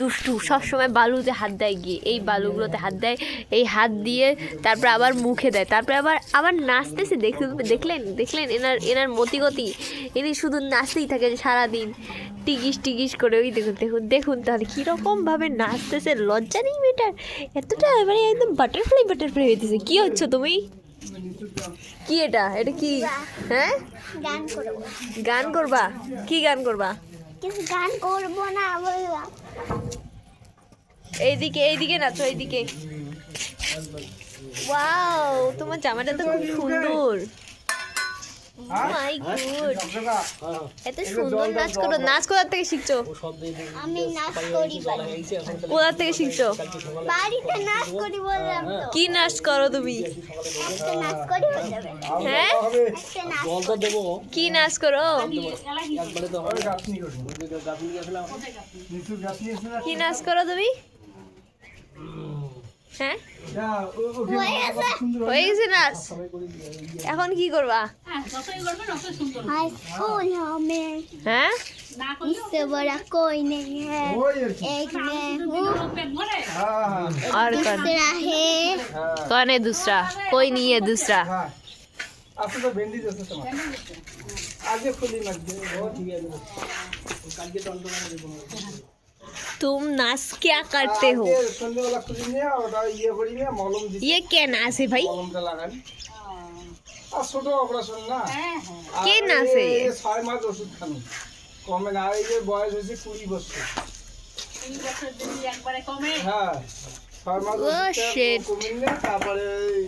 দুষ্টু, সবসময় বালুতে হাত দেয়, গিয়ে এই বালুগুলোতে হাত দেয়, এই হাত দিয়ে তারপরে আবার মুখে দেয়, তারপরে আবার নাচতেছে। দেখলেন দেখলেন এনার এনার মতিগতি, ইনি শুধু নাচতেই থাকেন সারাদিন, টিকিস টিকিস করে। ওই দেখুন দেখুন দেখুন তাহলে কীরকমভাবে নাচতেছে, লজ্জা নেই মেয়েটার এতটা, মানে একদম বাটারফ্লাই বাটারফ্লাই হইতেছে। কী হচ্ছে তুমি? কি এটা এটা কি? হ্যাঁ, গান করবা? কি গান করবা? গান করবো না, বললাম এইদিকে এইদিকে নাচো, এইদিকে। ওয়াও, তোমার জামাটা তো খুব সুন্দর। মাই গড, এত সুন্দর নাচ করো। নাচ কোথা থেকে শিখছো? আমি নাচ করি কোথা থেকে শিখছো? বাড়িতে নাচ করি বললাম তো। কি নাচ করো তুমি? একটা নাচ করি হয়ে যাবে। হ্যাঁ, একটা নাচ কি নাচ করো? কি নাচ করো তুমি? হ্যাঁ, হয়ে গেছে নাচ। এখন কি করবা? हाय फूल हमें হ্যাঁ, इससे बड़ा कोई नहीं है, एक मैं हूँ और कौन? दूसरा है कौन है दूसरा? कोई नहीं है दूसरा। आपको तो भिंडी जैसे समझ आगे खुली मत दे, बहुत ठीक है। कल के टोन तुम नाच क्या करते हो? सुनने वाला खुली नहीं है, और ये बड़ी में मालूम दी ये क्या नाच है भाई? मालूम का लगा আর ছোট অপারেশন না, কে নাচে? 6 মাস ওষুধ খানো, কমে না। এই যে বয়স হয়েছে 20 বছর, হ্যাঁ 6 মাস ও শিট। কমে না, তারপরে